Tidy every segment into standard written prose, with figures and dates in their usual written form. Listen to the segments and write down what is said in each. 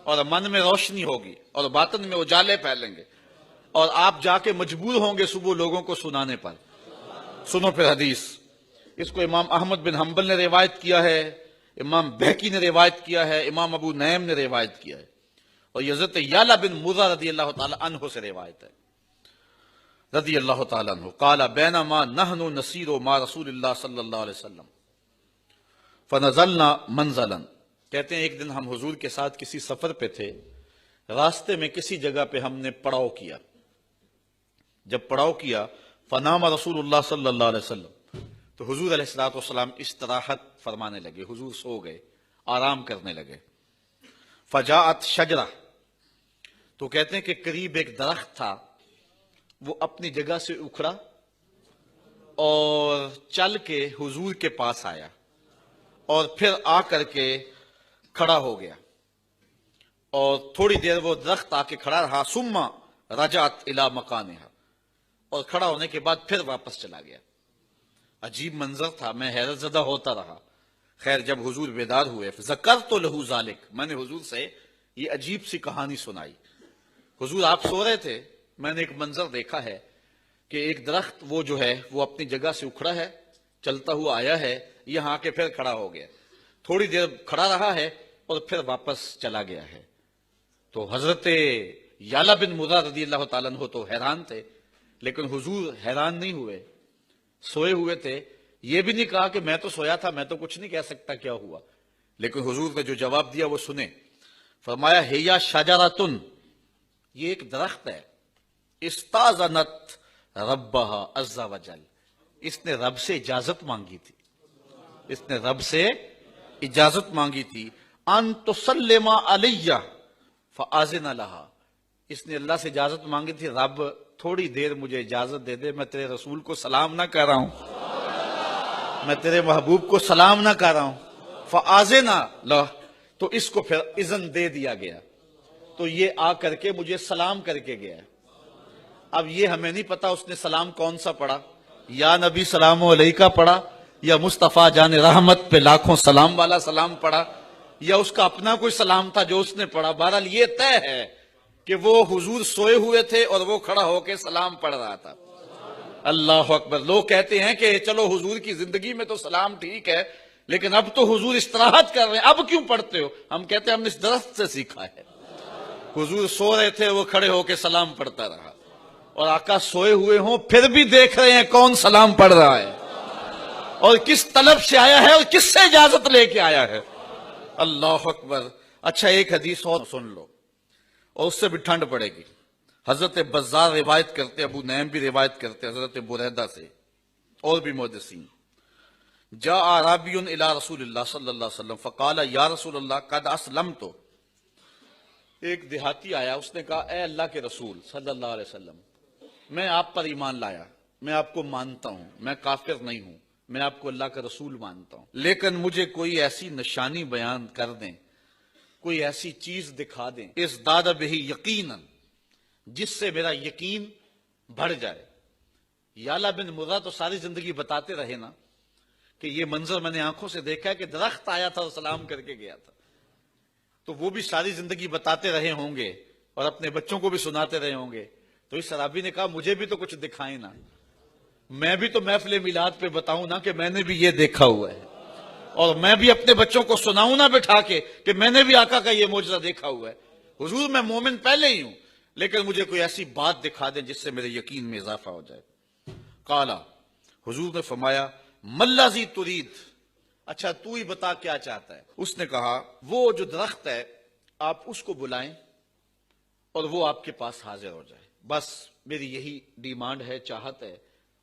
اور من میں روشنی ہوگی اور باطن میں اجالے پھیلیں گے اور آپ جا کے مجبور ہوں گے صبح لوگوں کو سنانے پر۔ سنو پھر حدیث، اس کو امام احمد بن حنبل نے روایت کیا ہے، امام بہقی نے روایت کیا ہے، امام ابو نعیم نے روایت کیا ہے، اور یہ حضرت یعلا بن مرہ رضی اللہ تعالی عنہ سے روایت ہے رضی اللہ تعالی عنہ قال بینما نحن نسیر مع رسول اللہ صلی اللہ علیہ وسلم فنزلنا منزلا، کہتے ہیں ایک دن ہم حضور کے ساتھ کسی سفر پہ تھے، راستے میں کسی جگہ پہ ہم نے پڑاؤ کیا، جب پڑاؤ کیا فنام رسول اللہ صلی اللہ علیہ وسلم، تو حضور علیہ الصلوۃ والسلام استراحت فرمانے لگے، حضور سو گئے، آرام کرنے لگے۔ فجاءت شجرہ، تو کہتے ہیں کہ قریب ایک درخت تھا، وہ اپنی جگہ سے اکھڑا اور چل کے حضور کے پاس آیا اور پھر آ کر کے کھڑا ہو گیا، اور تھوڑی دیر وہ درخت آ کے کھڑا رہا، ثم رجعت الی مکانہا، اور کھڑا ہونے کے بعد پھر واپس چلا گیا۔ عجیب منظر تھا، میں حیرت زدہ ہوتا رہا۔ خیر جب حضور بیدار ہوئے ذکرت لہ ذالک، میں نے حضور سے یہ عجیب سی کہانی سنائی۔ حضور آپ سو رہے تھے، میں نے ایک منظر دیکھا ہے کہ ایک درخت وہ جو ہے وہ اپنی جگہ سے اکھڑا ہے، چلتا ہوا آیا ہے، یہاں آ کے پھر کھڑا ہو گیا، تھوڑی دیر کھڑا رہا ہے اور پھر واپس چلا گیا ہے۔ تو حضرت یعلا بن مرہ رضی اللہ تعالیٰ عنہ تو حیران تھے، لیکن حضور حیران نہیں ہوئے، سوئے ہوئے تھے، یہ بھی نہیں کہا کہ میں تو سویا تھا، میں تو کچھ نہیں کہہ سکتا کیا ہوا، لیکن حضور نے جو جواب دیا وہ سنیں۔ فرمایا ہیا شجرۃ، یہ ایک درخت ہے، استاذنت ربہا عز وجل، اس نے رب سے اجازت مانگی تھی، اس نے رب سے اجازت مانگی تھی، ان تسلم علی فآذن لہا، اس نے اللہ سے اجازت مانگی تھی، رب تھوڑی دیر مجھے اجازت دے دے، میں تیرے رسول کو سلام نہ کر رہا ہوں، میں تیرے محبوب کو سلام نہ کر رہا ہوں، فآذن لہ، تو اس کو پھر اذن دے دیا گیا، تو یہ آ کر کے مجھے سلام کر کے گیا۔ اب یہ ہمیں نہیں پتا اس نے سلام کون سا پڑھا، یا نبی سلام علیکہ پڑھا، یا مصطفیٰ جان رحمت پہ لاکھوں سلام والا سلام پڑھا، یا اس کا اپنا کوئی سلام تھا جو اس نے پڑھا۔ بہرحال یہ طے ہے کہ وہ حضور سوئے ہوئے تھے اور وہ کھڑا ہو کے سلام پڑھ رہا تھا۔ اللہ اکبر۔ لوگ کہتے ہیں کہ چلو حضور کی زندگی میں تو سلام ٹھیک ہے، لیکن اب تو حضور استراحت کر رہے ہیں، اب کیوں پڑھتے ہو؟ ہم کہتے ہیں ہم نے اس درخت سے سیکھا ہے، حضور سو رہے تھے، وہ کھڑے ہو کے سلام پڑھتا رہا، اور آقا سوئے ہوئے ہوں پھر بھی دیکھ رہے ہیں کون سلام پڑھ رہا ہے اور کس طلب سے آیا ہے اور کس سے اجازت لے کے آیا ہے۔ اللہ اکبر۔ اچھا ایک حدیث اور سن لو، اور اس سے بھی ٹھنڈ پڑے گی۔ حضرت بزار روایت کرتے، ابو نعیم بھی روایت کرتے حضرت بریدہ سے، اور بھی محدثین۔ جاء اعرابی الی رسول اللہ صلی اللہ علیہ وسلم فقال یا رسول اللہ قد اسلمت، ایک دیہاتی آیا، اس نے کہا اے اللہ کے رسول صلی اللہ علیہ وسلم، میں آپ پر ایمان لایا، میں آپ کو مانتا ہوں، میں کافر نہیں ہوں، میں آپ کو اللہ کا رسول مانتا ہوں، لیکن مجھے کوئی ایسی نشانی بیان کر دیں، کوئی ایسی چیز دکھا دیں، ازداد بہ یقینا، جس سے میرا یقین بڑھ جائے۔ یعلا بن مرہ تو ساری زندگی بتاتے رہے نا کہ یہ منظر میں نے آنکھوں سے دیکھا ہے کہ درخت آیا تھا اور سلام کر کے گیا تھا، تو وہ بھی ساری زندگی بتاتے رہے ہوں گے اور اپنے بچوں کو بھی سناتے رہے ہوں گے۔ تو اس صحابی نے کہا مجھے بھی تو کچھ دکھائیں نا، میں بھی تو محفل میلاد پہ بتاؤں نا کہ میں نے بھی یہ دیکھا ہوا ہے، اور میں بھی اپنے بچوں کو سناؤں نا بٹھا کے کہ میں نے بھی آقا کا یہ معجزہ دیکھا ہوا ہے۔ حضور میں مومن پہلے ہی ہوں، لیکن مجھے کوئی ایسی بات دکھا دیں جس سے میرے یقین میں اضافہ ہو جائے۔ قالا، حضور نے فرمایا ملذی ترید، اچھا تو ہی بتا کیا چاہتا ہے۔ اس نے کہا وہ جو درخت ہے آپ اس کو بلائیں اور وہ آپ کے پاس حاضر ہو جائے، بس میری یہی ڈیمانڈ ہے، چاہت ہے،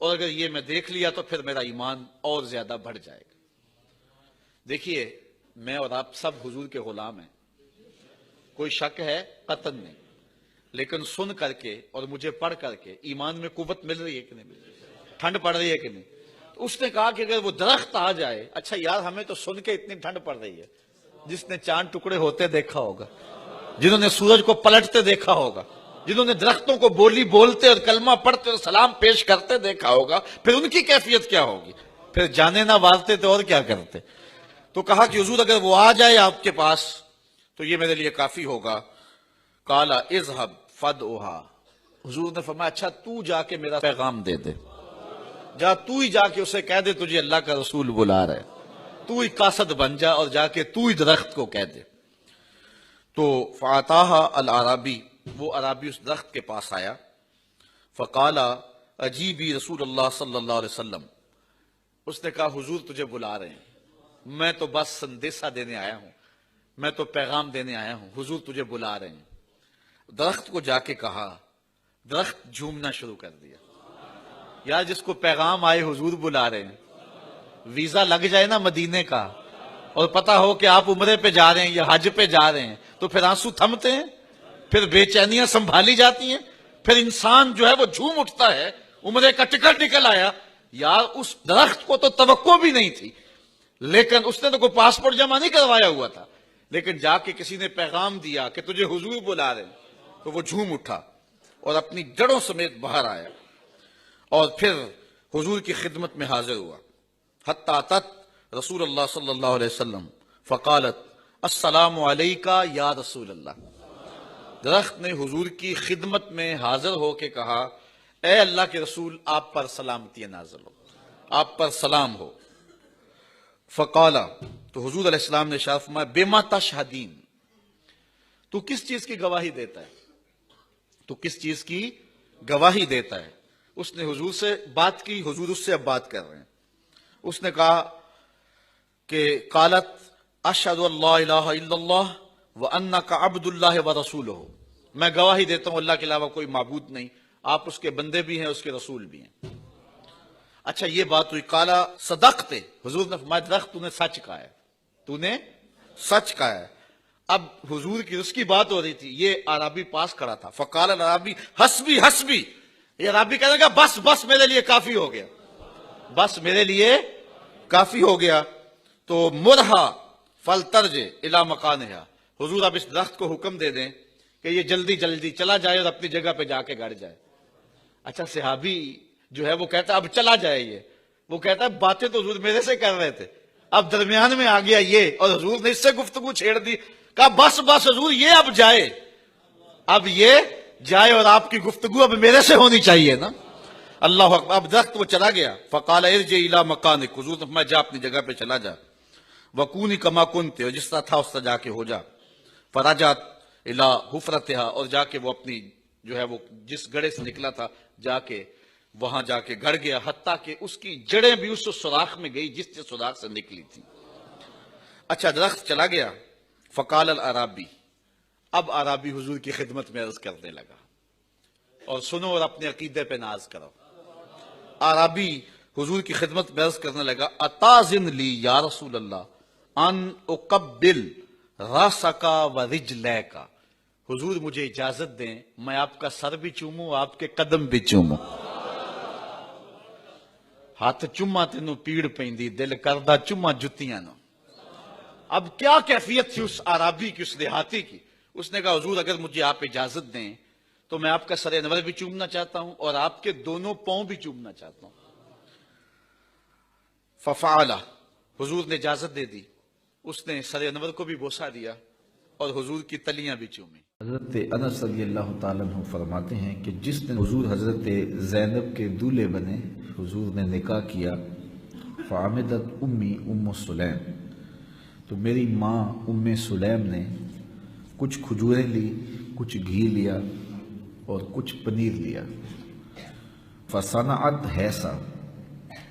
اور اگر یہ میں دیکھ لیا تو پھر میرا ایمان اور زیادہ بڑھ جائے گا۔ دیکھیے میں اور آپ سب حضور کے غلام ہیں، کوئی شک ہے قطعاً نہیں، لیکن سن کر کے اور مجھے پڑھ کر کے ایمان میں قوت مل رہی ہے کہ نہیں مل رہی، ٹھنڈ پڑ رہی ہے کہ نہیں؟ تو اس نے کہا کہ اگر وہ درخت آ جائے، اچھا یار ہمیں تو سن کے اتنی ٹھنڈ پڑ رہی ہے، جس نے چاند ٹکڑے ہوتے دیکھا ہوگا، جنہوں نے سورج کو پلٹتے دیکھا ہوگا، جنہوں نے درختوں کو بولی بولتے اور کلمہ پڑھتے اور سلام پیش کرتے دیکھا ہوگا، پھر ان کی کیفیت کیا ہوگی؟ پھر جانے نہ وارتے تھے اور کیا کرتے؟ تو کہا کہ حضور اگر وہ آ جائے آپ کے پاس تو یہ میرے لیے کافی ہوگا. قال اذهب فادعها. حضور نے فرمایا اچھا تو جا کے میرا پیغام دے دے، جا تو ہی جا کے اسے کہہ دے تجھے اللہ کا رسول بلا رہا ہے، تو ہی قاصد بن جا اور جا کے تو ہی درخت کو کہہ دے. تو فاتاها العرابی، وہ عرابی اس درخت کے پاس آیا. فقال اجیبی رسول اللہ صلی اللہ علیہ وسلم. اس نے کہا حضور تجھے بلا رہے ہیں، میں تو بس سندیسہ دینے آیا ہوں، میں تو پیغام دینے آیا ہوں، حضور تجھے بلا رہے ہیں. درخت کو جا کے کہا، درخت جھومنا شروع کر دیا. یار جس کو پیغام آئے حضور بلا رہے ہیں، ویزا لگ جائے نا مدینے کا اور پتا ہو کہ آپ عمرے پہ جا رہے ہیں یا حج پہ جا رہے ہیں، تو پھر آنسو تھمتے ہیں، پھر بے چینیاں سنبھالی جاتی ہیں، پھر انسان جو ہے وہ جھوم اٹھتا ہے. عمرے کا ٹکٹ نکل آیا. یار اس درخت کو تو توقع بھی نہیں تھی، لیکن اس نے تو کوئی پاسپورٹ جمع نہیں کروایا ہوا تھا، لیکن جا کے کسی نے پیغام دیا کہ تجھے حضور بلا رہے ہیں، تو وہ جھوم اٹھا اور اپنی جڑوں سمیت باہر آیا اور پھر حضور کی خدمت میں حاضر ہوا. حتی اتت رسول اللہ صلی اللہ علیہ وسلم فقالت السلام علیکہ یا رسول اللہ. درخت نے حضور کی خدمت میں حاضر ہو کے کہا اے اللہ کے رسول آپ پر سلامتی نازل ہو، آپ پر سلام ہو. فقالا، تو حضور علیہ السلام نے ارشاد فرمایا بما تشہدین، تو کس چیز کی گواہی دیتا ہے، تو کس چیز کی گواہی دیتا ہے. اس نے حضور سے بات کی، حضور اس سے اب بات کر رہے ہیں. اس نے کہا کہ قالت اشہد ان لا الہ الا اللہ وانک عبد اللہ ورسولہ، میں گواہی دیتا ہوں اللہ کے علاوہ کوئی معبود نہیں، آپ اس کے بندے بھی ہیں اس کے رسول بھی ہیں. اچھا یہ بات ہوئی. قالا صدقت، حضور نے فرمایا درخت تو نے سچ کہا ہے، تو نے سچ کہا ہے. اب حضور کی اس کی بات ہو رہی تھی، یہ عرابی پاس کھڑا تھا. فقال العرابی حسبی حسبی، یہ عرابی کہنے لگا بس بس میرے لیے کافی ہو گیا، بس میرے لیے کافی ہو گیا. تو مرہا فلترج الی مکانہا، حضور اب اس درخت کو حکم دے دیں کہ یہ جلدی جلدی چلا جائے اور اپنی جگہ پہ جا کے گڑ جائے. اچھا صحابی جو ہے وہ کہتا ہے اب چلا جائے، یہ وہ کہتا ہے باتیں تو حضور میرے سے کر رہے تھے، اب درمیان میں آ گیا یہ، اور حضور نے اس سے گفتگو چھیڑ دی. کہا بس بس حضور یہ اب جائے، اب یہ جائے اور آپ کی گفتگو اب میرے سے ہونی چاہیے نا. اللہ اکبر. اب درخت وہ چلا گیا. فقال ارجع الی مکانک، حضور نے فرمایا جا اپنی جگہ پہ چلا جا. وکونی کما کنت، اور جس طرح تھا اس طرح جا کے ہو جا. فرجعت الی حفرتھا، اور جا کے وہ اپنی جو ہے وہ جس گڑھے سے نکلا تھا جا کے وہاں جا کے گڑ گیا، حتیٰ کہ اس کی جڑیں بھی اس سوراخ میں گئی جس سے سوراخ سے نکلی تھی. اچھا درخت چلا گیا. فقال العرابی، اب عرابی حضور کی خدمت میں عرض کرنے لگا، اور سنو اور اپنے عقیدے پہ ناز کرو. عرابی حضور کی خدمت میں عرض کرنے لگا اتاذن لی یا رسول اللہ ان اقبل راسکا و رجلیکا، حضور مجھے اجازت دیں میں آپ کا سر بھی چوموں آپ کے قدم بھی چوموں. ہاتھ چما تینوں پیڑ پیندی، دل کردہ چما جتیاں نو. اب کیا کیفیت تھی اس عرابی کی، اس دیہاتی کی. اس نے کہا حضور اگر مجھے آپ اجازت دیں تو میں آپ کا سر انور بھی چومنا چاہتا ہوں اور آپ کے دونوں پاؤں بھی چومنا چاہتا ہوں. ففعل، حضور نے اجازت دے دی. اس نے سر انور کو بھی بوسہ دیا اور حضور کی تلیاں بھی چومی. حضرت انس رضی اللہ تعالیٰ عنہ فرماتے ہیں کہ جس دن حضور حضرت زینب کے دولہے بنے، حضور نے نکاح کیا، فعمدت امی ام سلیم، تو میری ماں ام سلیم نے کچھ کھجوریں لی، کچھ گھی لیا اور کچھ پنیر لیا. فصنعت حیسا،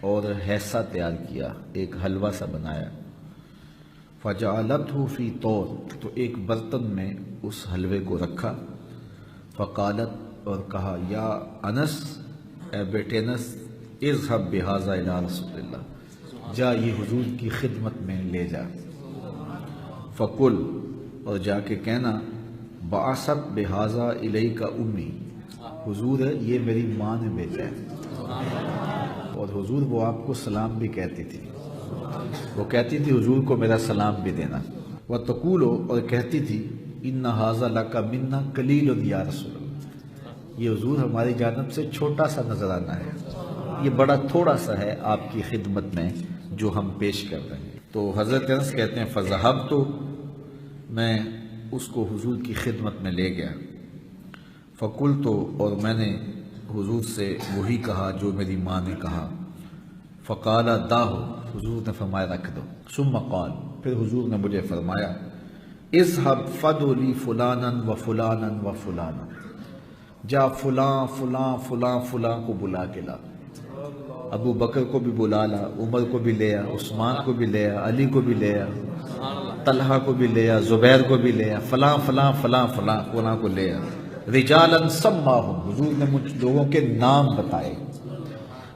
اور حیسا تیار کیا، ایک حلوہ سا بنایا. فجعلتہ فی طور، تو ایک برتن میں اس حلوے کو رکھا. فقالت، اور کہا یا انس، اے بیٹے انس، اذهب بہذا الی رسول اللہ، جا یہ حضور کی خدمت میں لے جا. فقل، اور جا کے کہنا بعثت بہذا الیک امی، حضور یہ میری ماں نے بھیجا ہے. اور حضور وہ آپ کو سلام بھی کہتی تھی، وہ کہتی تھی حضور کو میرا سلام بھی دینا. وتقول، اور کہتی تھی ان ھذا لک منا قلیل یا رسول اللہ، یہ حضور ہماری جانب سے چھوٹا سا نذرانہ ہے، یہ بڑا تھوڑا سا ہے آپ کی خدمت میں جو ہم پیش کر رہے ہیں. تو حضرت انس کہتے ہیں فذهبت، میں اس کو حضور کی خدمت میں لے گیا، فقلت، اور میں نے حضور سے وہی کہا جو میری ماں نے کہا، فقال داہو، حضور نے فرمایا رکھ دو، ثم قال، پھر حضور نے مجھے فرمایا اذهب فدع لی فلانا و فلانا و فلانا، جا فلاں فلاں فلاں فلاں کو بلا کے لا، ابو بکر کو بھی بلا لا، عمر کو بھی لے آ، عثمان کو بھی لے آ، علی کو بھی لے آ، طلحہ کو بھی لے آ، زبیر کو بھی لے آ، فلاں فلاں فلاں فلاں فلاں کو لے آ، رجالا سماہم، حضور نے مجھ لوگوں کے نام بتائے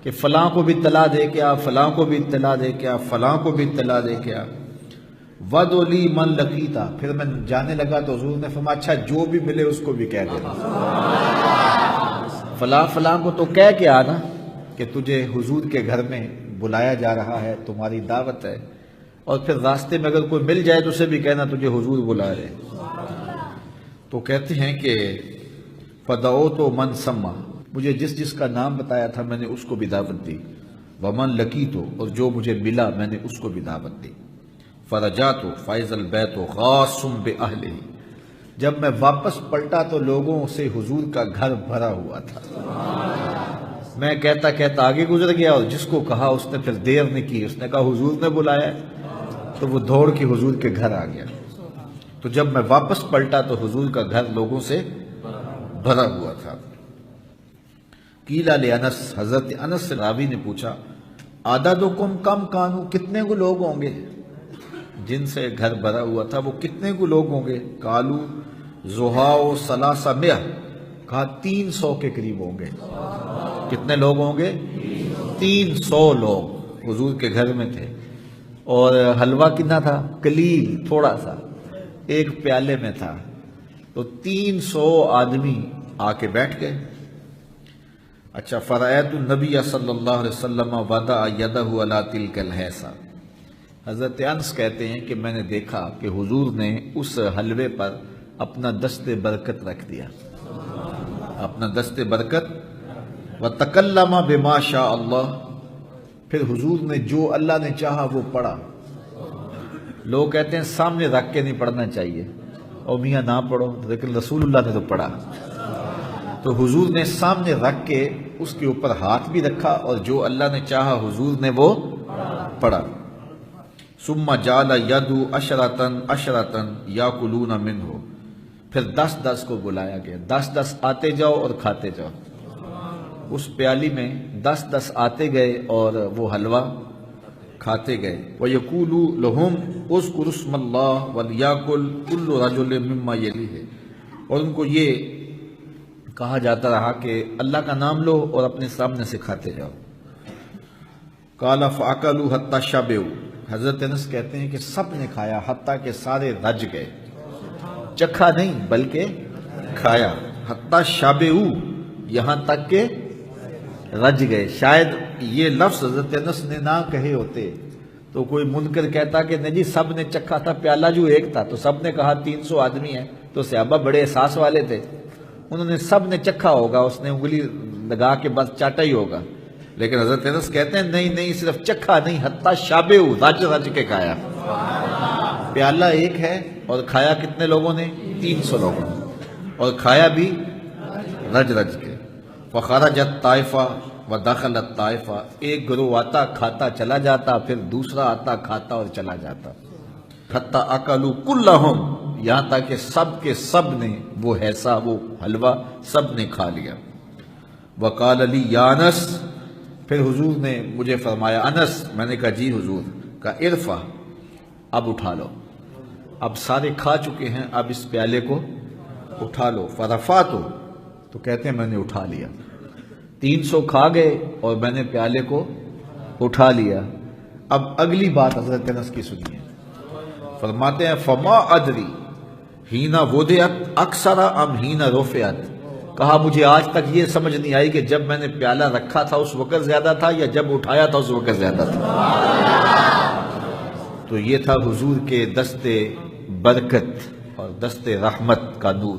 کہ فلاں کو بھی اطلاع دے کے آ، فلاں کو بھی اطلاع دے کے آ، فلاں کو بھی اطلاع دے کے آ، وَدْعُ لِي مَن لَقِيتَ، پھر میں جانے لگا تو حضور نے فرمایا اچھا جو بھی ملے اس کو بھی کہہ دینا، فلاں فلاں کو تو کہہ کے آنا کہ تجھے حضور کے گھر میں بلایا جا رہا ہے، تمہاری دعوت ہے، اور پھر راستے میں اگر کوئی مل جائے تو اسے بھی کہنا تجھے حضور بلا رہے۔ تو کہتے ہیں کہ فَدَعَوْتُ مَن سَمَّا، مجھے جس جس کا نام بتایا تھا میں نے اس کو بھی دعوت دی، وَمَن لَقِيتُ، اور جو مجھے ملا میں نے اس کو بھی دعوت دی، فَرَجَعْتُ فَإِذَا الْبَيْتُ غَاصٌ بِأَهْلِهِ، جب میں واپس پلٹا تو لوگوں سے حضور کا گھر بھرا ہوا تھا، میں کہتا کہتا آگے گزر گیا، اور جس کو کہا اس نے پھر دیر نہیں کی، اس نے کہا حضور نے بلایا ہے، تو وہ دوڑ کے حضور کے گھر آ گیا، تو جب میں واپس پلٹا تو حضور کا گھر لوگوں سے بھرا ہوا تھا۔ قیل لانس، حضرت انس سے راوی نے پوچھا عددکم کم کانو، کتنے کو لوگ ہوں گے جن سے گھر بھرا ہوا تھا، وہ کتنے کو لوگ ہوں گے؟ قالو زہاؤ ثلاثمائہ، کہا 300 کے قریب ہوں گے۔ کتنے لوگ ہوں گے؟ 300 لوگ حضور کے گھر میں تھے، اور حلوہ کتنا تھا؟ قلیل، تھوڑا سا، ایک پیالے میں تھا، تو 300 آدمی آ کے بیٹھ گئے۔ اچھا، فرأیت النبی صلی اللہ علیہ وسلم وضع یدہ علی تلک الحیصہ، حضرت انس کہتے ہیں کہ میں نے دیکھا کہ حضور نے اس حلوے پر اپنا دست برکت رکھ دیا، اپنا دست برکت، وتکلم بما شاء اللہ، پھر حضور نے جو اللہ نے چاہا وہ پڑھا۔ لوگ کہتے ہیں سامنے رکھ کے نہیں پڑھنا چاہیے، اور میاں نہ پڑھو، لیکن رسول اللہ نے تو پڑھا، تو حضور نے سامنے رکھ کے اس کے اوپر ہاتھ بھی رکھا، اور جو اللہ نے چاہا حضور نے وہ پڑھا۔ ثم جعل یدعو عشرۃ عشرۃ یاکلون منہ، پھر 10 کو بلایا گیا، 10 آتے جاؤ اور کھاتے جاؤ، اس پیالی میں 10 آتے گئے اور وہ حلوہ کھاتے گئے۔ وَيَقُولُ لَهُمْ اذْكُرُوا اسْمَ اللَّهِ وَلْيَأْكُلْ كُلُّ رَجُلٍ مِّمَّا يَلِيهِ، اور ان کو یہ کہا جاتا رہا کہ اللہ کا نام لو اور اپنے سامنے سے کھاتے جاؤ۔ قَالَ فَأَكَلُوا حَتَّى شَبِعُوا، حضرت انس کہتے ہیں کہ سب نے کھایا حتیٰ کہ سارے رج گئے، چکھا نہیں بلکہ کھایا، حَتَّى شَبِعُوا، یہاں تک کہ رج گئے۔ شاید یہ لفظ حضرت انس نے نہ کہے ہوتے تو کوئی منکر کہتا کہ نہیں جی سب نے چکھا تھا، پیالہ جو ایک تھا، تو سب نے کہا 300 آدمی ہیں، تو صحابہ بڑے احساس والے تھے، انہوں نے سب نے چکھا ہوگا، اس نے انگلی لگا کے بس چاٹا ہی ہوگا، لیکن حضرت انس کہتے ہیں نہیں صرف چکھا نہیں، حتیٰ شابعوا، رج کے کھایا، پیالہ ایک ہے اور کھایا کتنے لوگوں نے؟ 300 لوگوں نے، اور کھایا بھی رج کے۔ فخرجت طائفہ ودخلت طائفہ، ایک گروہ آتا کھاتا چلا جاتا، پھر دوسرا آتا کھاتا اور چلا جاتا، حتیٰ اکلوا کلہم، یہاں تک کہ سب کے سب نے وہ حصہ، وہ حلوہ سب نے کھا لیا۔ وقال لی یا انس، پھر حضور نے مجھے فرمایا انس، میں نے کہا جی حضور، کہا ارفع، اب اٹھا لو، اب سارے کھا چکے ہیں، اب اس پیالے کو اٹھا لو۔ فرفعت، تو کہتے ہیں میں نے اٹھا لیا، 300 کھا گئے اور میں نے پیالے کو اٹھا لیا۔ اب اگلی بات حضرت انس کی سنیے، فرماتے ہیں فما ادری حین وضعت اکثر ام حین رفعت، کہا مجھے آج تک یہ سمجھ نہیں آئی کہ جب میں نے پیالہ رکھا تھا اس وقت زیادہ تھا یا جب اٹھایا تھا اس وقت زیادہ تھا۔ تو یہ تھا حضور کے دست برکت اور دست رحمت کا نور۔